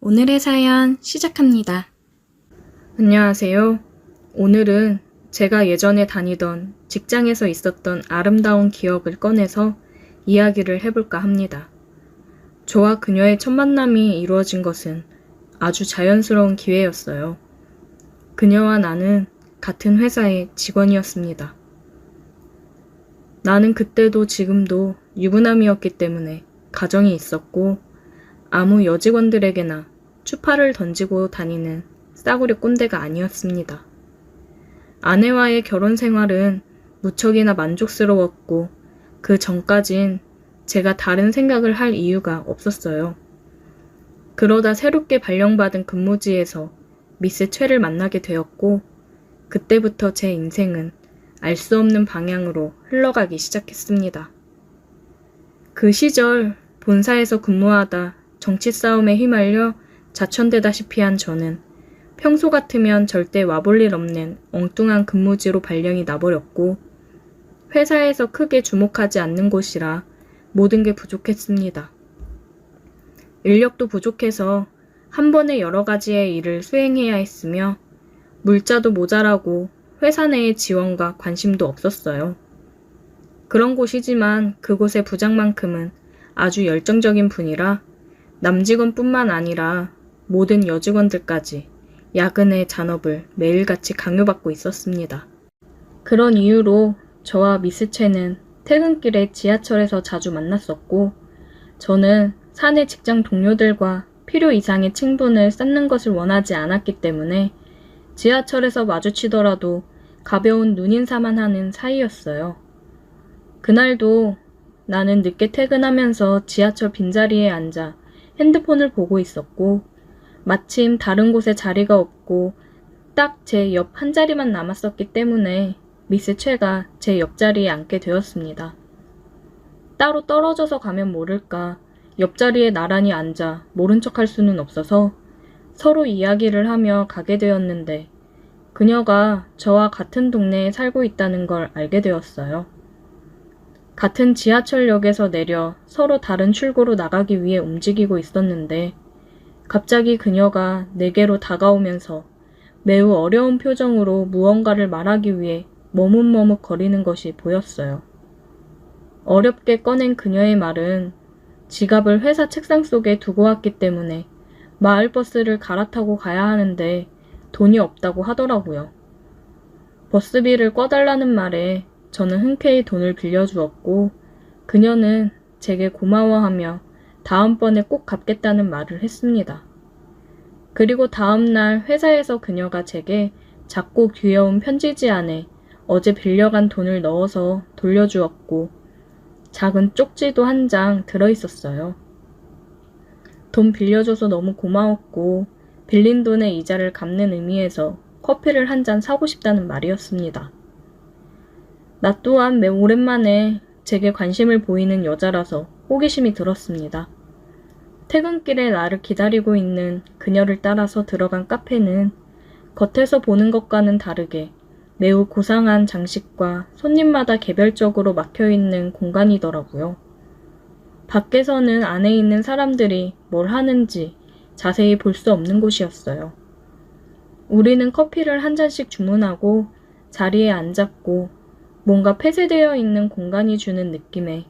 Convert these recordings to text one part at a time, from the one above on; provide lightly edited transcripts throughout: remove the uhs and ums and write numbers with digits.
오늘의 사연 시작합니다. 안녕하세요. 오늘은 제가 예전에 다니던 직장에서 있었던 아름다운 기억을 꺼내서 이야기를 해볼까 합니다. 저와 그녀의 첫 만남이 이루어진 것은 아주 자연스러운 기회였어요. 그녀와 나는 같은 회사의 직원이었습니다. 나는 그때도 지금도 유부남이었기 때문에 가정이 있었고 아무 여직원들에게나 추파를 던지고 다니는 싸구려 꼰대가 아니었습니다. 아내와의 결혼 생활은 무척이나 만족스러웠고 그 전까진 제가 다른 생각을 할 이유가 없었어요. 그러다 새롭게 발령받은 근무지에서 미스 최를 만나게 되었고 그때부터 제 인생은 알 수 없는 방향으로 흘러가기 시작했습니다. 그 시절 본사에서 근무하다 정치 싸움에 휘말려 자천되다시피 한 저는 평소 같으면 절대 와볼 일 없는 엉뚱한 근무지로 발령이 나버렸고 회사에서 크게 주목하지 않는 곳이라 모든 게 부족했습니다. 인력도 부족해서 한 번에 여러 가지의 일을 수행해야 했으며 물자도 모자라고 회사 내의 지원과 관심도 없었어요. 그런 곳이지만 그곳의 부장만큼은 아주 열정적인 분이라 남직원뿐만 아니라 모든 여직원들까지 야근의 잔업을 매일같이 강요받고 있었습니다. 그런 이유로 저와 미스 채는 퇴근길에 지하철에서 자주 만났었고 저는 사내 직장 동료들과 필요 이상의 친분을 쌓는 것을 원하지 않았기 때문에 지하철에서 마주치더라도 가벼운 눈인사만 하는 사이였어요. 그날도 나는 늦게 퇴근하면서 지하철 빈자리에 앉아 핸드폰을 보고 있었고 마침 다른 곳에 자리가 없고 딱 제 옆 한 자리만 남았었기 때문에 미스 최가 제 옆자리에 앉게 되었습니다. 따로 떨어져서 가면 모를까 옆자리에 나란히 앉아 모른 척할 수는 없어서 서로 이야기를 하며 가게 되었는데 그녀가 저와 같은 동네에 살고 있다는 걸 알게 되었어요. 같은 지하철역에서 내려 서로 다른 출구로 나가기 위해 움직이고 있었는데 갑자기 그녀가 내게로 다가오면서 매우 어려운 표정으로 무언가를 말하기 위해 머뭇머뭇 거리는 것이 보였어요. 어렵게 꺼낸 그녀의 말은 지갑을 회사 책상 속에 두고 왔기 때문에 마을버스를 갈아타고 가야 하는데 돈이 없다고 하더라고요. 버스비를 꿔달라는 말에 저는 흔쾌히 돈을 빌려주었고 그녀는 제게 고마워하며 다음번에 꼭 갚겠다는 말을 했습니다. 그리고 다음날 회사에서 그녀가 제게 작고 귀여운 편지지 안에 어제 빌려간 돈을 넣어서 돌려주었고 작은 쪽지도 한 장 들어있었어요. 돈 빌려줘서 너무 고마웠고 빌린 돈의 이자를 갚는 의미에서 커피를 한 잔 사고 싶다는 말이었습니다. 나 또한 매우 오랜만에 제게 관심을 보이는 여자라서 호기심이 들었습니다. 퇴근길에 나를 기다리고 있는 그녀를 따라서 들어간 카페는 겉에서 보는 것과는 다르게 매우 고상한 장식과 손님마다 개별적으로 막혀있는 공간이더라고요. 밖에서는 안에 있는 사람들이 뭘 하는지 자세히 볼 수 없는 곳이었어요. 우리는 커피를 한 잔씩 주문하고 자리에 앉았고 뭔가 폐쇄되어 있는 공간이 주는 느낌에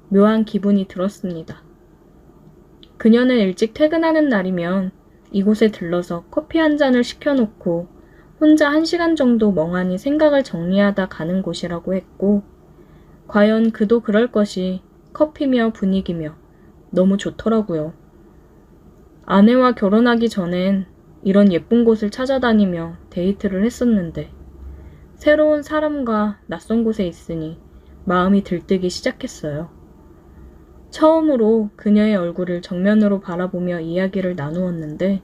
묘한 기분이 들었습니다. 그녀는 일찍 퇴근하는 날이면 이곳에 들러서 커피 한 잔을 시켜놓고 혼자 1시간 정도 멍하니 생각을 정리하다 가는 곳이라고 했고 과연 그도 그럴 것이 커피며 분위기며 너무 좋더라고요. 아내와 결혼하기 전엔 이런 예쁜 곳을 찾아다니며 데이트를 했었는데 새로운 사람과 낯선 곳에 있으니 마음이 들뜨기 시작했어요. 처음으로 그녀의 얼굴을 정면으로 바라보며 이야기를 나누었는데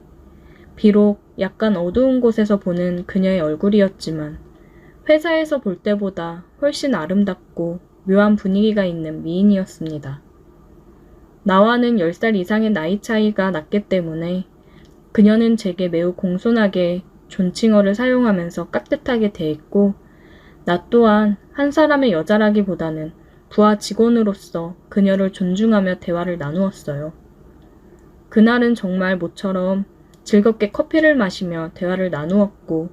비록 약간 어두운 곳에서 보는 그녀의 얼굴이었지만 회사에서 볼 때보다 훨씬 아름답고 묘한 분위기가 있는 미인이었습니다. 나와는 10살 이상의 나이 차이가 났기 때문에 그녀는 제게 매우 공손하게 존칭어를 사용하면서 깍듯하게 대했고 나 또한 한 사람의 여자라기보다는 부하 직원으로서 그녀를 존중하며 대화를 나누었어요. 그날은 정말 모처럼 즐겁게 커피를 마시며 대화를 나누었고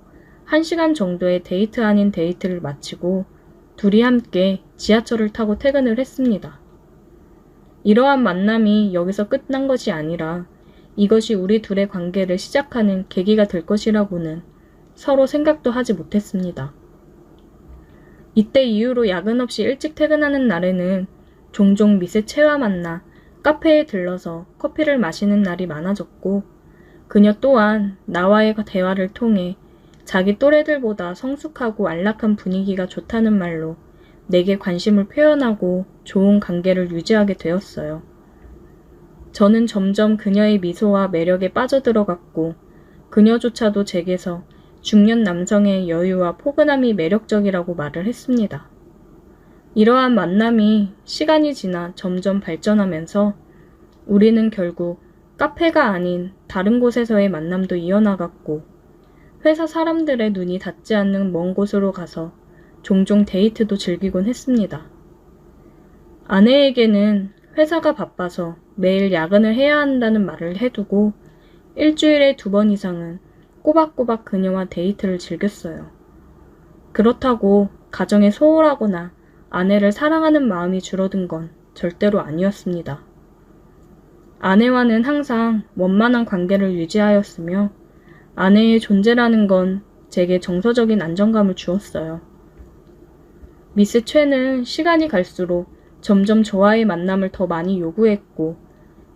1시간 정도의 데이트 아닌 데이트를 마치고 둘이 함께 지하철을 타고 퇴근을 했습니다. 이러한 만남이 여기서 끝난 것이 아니라 이것이 우리 둘의 관계를 시작하는 계기가 될 것이라고는 서로 생각도 하지 못했습니다. 이때 이후로 야근 없이 일찍 퇴근하는 날에는 종종 미세 채와 만나 카페에 들러서 커피를 마시는 날이 많아졌고 그녀 또한 나와의 대화를 통해 자기 또래들보다 성숙하고 안락한 분위기가 좋다는 말로 내게 관심을 표현하고 좋은 관계를 유지하게 되었어요. 저는 점점 그녀의 미소와 매력에 빠져들어갔고 그녀조차도 제게서 중년 남성의 여유와 포근함이 매력적이라고 말을 했습니다. 이러한 만남이 시간이 지나 점점 발전하면서 우리는 결국 카페가 아닌 다른 곳에서의 만남도 이어나갔고 회사 사람들의 눈이 닿지 않는 먼 곳으로 가서 종종 데이트도 즐기곤 했습니다. 아내에게는 회사가 바빠서 매일 야근을 해야 한다는 말을 해두고 일주일에 2번 이상은 꼬박꼬박 그녀와 데이트를 즐겼어요. 그렇다고 가정에 소홀하거나 아내를 사랑하는 마음이 줄어든 건 절대로 아니었습니다. 아내와는 항상 원만한 관계를 유지하였으며 아내의 존재라는 건 제게 정서적인 안정감을 주었어요. 미스 최는 시간이 갈수록 점점 저와의 만남을 더 많이 요구했고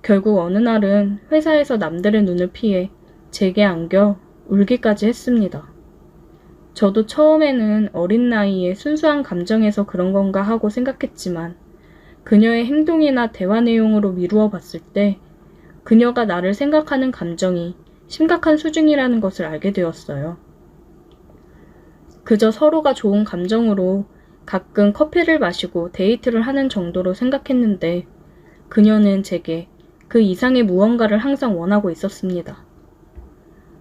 결국 어느 날은 회사에서 남들의 눈을 피해 제게 안겨 울기까지 했습니다. 저도 처음에는 어린 나이에 순수한 감정에서 그런 건가 하고 생각했지만 그녀의 행동이나 대화 내용으로 미루어 봤을 때 그녀가 나를 생각하는 감정이 심각한 수준이라는 것을 알게 되었어요. 그저 서로가 좋은 감정으로 가끔 커피를 마시고 데이트를 하는 정도로 생각했는데 그녀는 제게 그 이상의 무언가를 항상 원하고 있었습니다.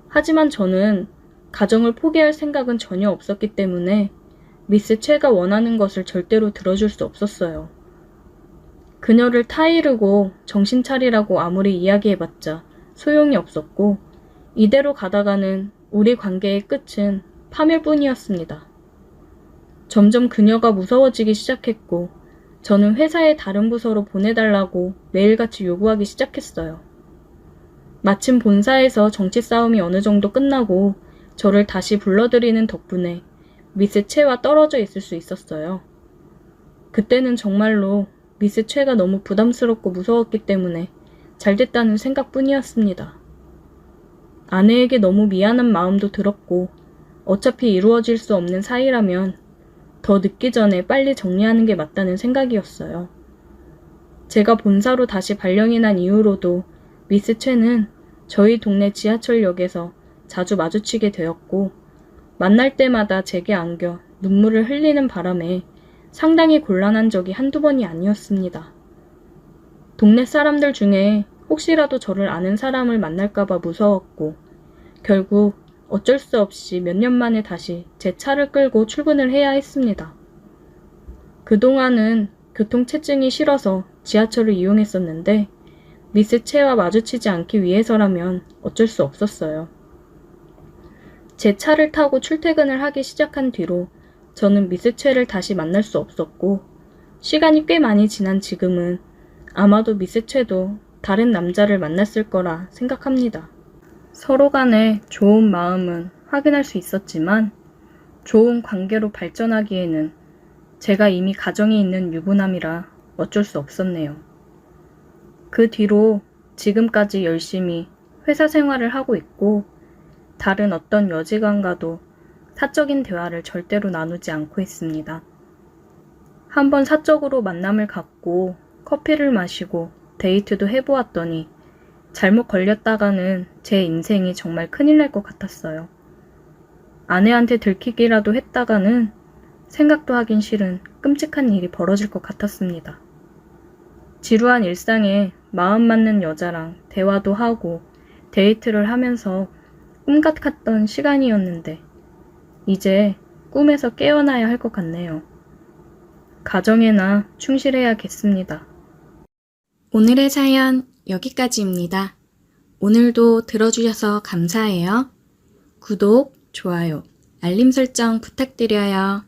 하지만 저는 가정을 포기할 생각은 전혀 없었기 때문에 미스 최가 원하는 것을 절대로 들어줄 수 없었어요. 그녀를 타이르고 정신 차리라고 아무리 이야기해봤자 소용이 없었고 이대로 가다가는 우리 관계의 끝은 파멸뿐이었습니다. 점점 그녀가 무서워지기 시작했고 저는 회사의 다른 부서로 보내달라고 매일같이 요구하기 시작했어요. 마침 본사에서 정치 싸움이 어느 정도 끝나고 저를 다시 불러들이는 덕분에 미스 최와 떨어져 있을 수 있었어요. 그때는 정말로 미스 최가 너무 부담스럽고 무서웠기 때문에 잘됐다는 생각뿐이었습니다. 아내에게 너무 미안한 마음도 들었고 어차피 이루어질 수 없는 사이라면 더 늦기 전에 빨리 정리하는 게 맞다는 생각이었어요. 제가 본사로 다시 발령이 난 이후로도 미스 최는 저희 동네 지하철역에서 자주 마주치게 되었고 만날 때마다 제게 안겨 눈물을 흘리는 바람에 상당히 곤란한 적이 한두 번이 아니었습니다. 동네 사람들 중에 혹시라도 저를 아는 사람을 만날까봐 무서웠고 결국 어쩔 수 없이 몇 년 만에 다시 제 차를 끌고 출근을 해야 했습니다. 그동안은 교통체증이 싫어서 지하철을 이용했었는데 미스 최와 마주치지 않기 위해서라면 어쩔 수 없었어요. 제 차를 타고 출퇴근을 하기 시작한 뒤로 저는 미스 최를 다시 만날 수 없었고 시간이 꽤 많이 지난 지금은 아마도 미스 최도 다른 남자를 만났을 거라 생각합니다. 서로 간의 좋은 마음은 확인할 수 있었지만 좋은 관계로 발전하기에는 제가 이미 가정이 있는 유부남이라 어쩔 수 없었네요. 그 뒤로 지금까지 열심히 회사 생활을 하고 있고 다른 어떤 여직원과도 사적인 대화를 절대로 나누지 않고 있습니다. 한번 사적으로 만남을 갖고 커피를 마시고 데이트도 해보았더니 잘못 걸렸다가는 제 인생이 정말 큰일 날 것 같았어요. 아내한테 들키기라도 했다가는 생각도 하긴 싫은 끔찍한 일이 벌어질 것 같았습니다. 지루한 일상에 마음 맞는 여자랑 대화도 하고 데이트를 하면서 꿈 같았던 시간이었는데 이제 꿈에서 깨어나야 할 것 같네요. 가정에나 충실해야겠습니다. 오늘의 사연 여기까지입니다. 오늘도 들어주셔서 감사해요. 구독, 좋아요, 알림 설정 부탁드려요.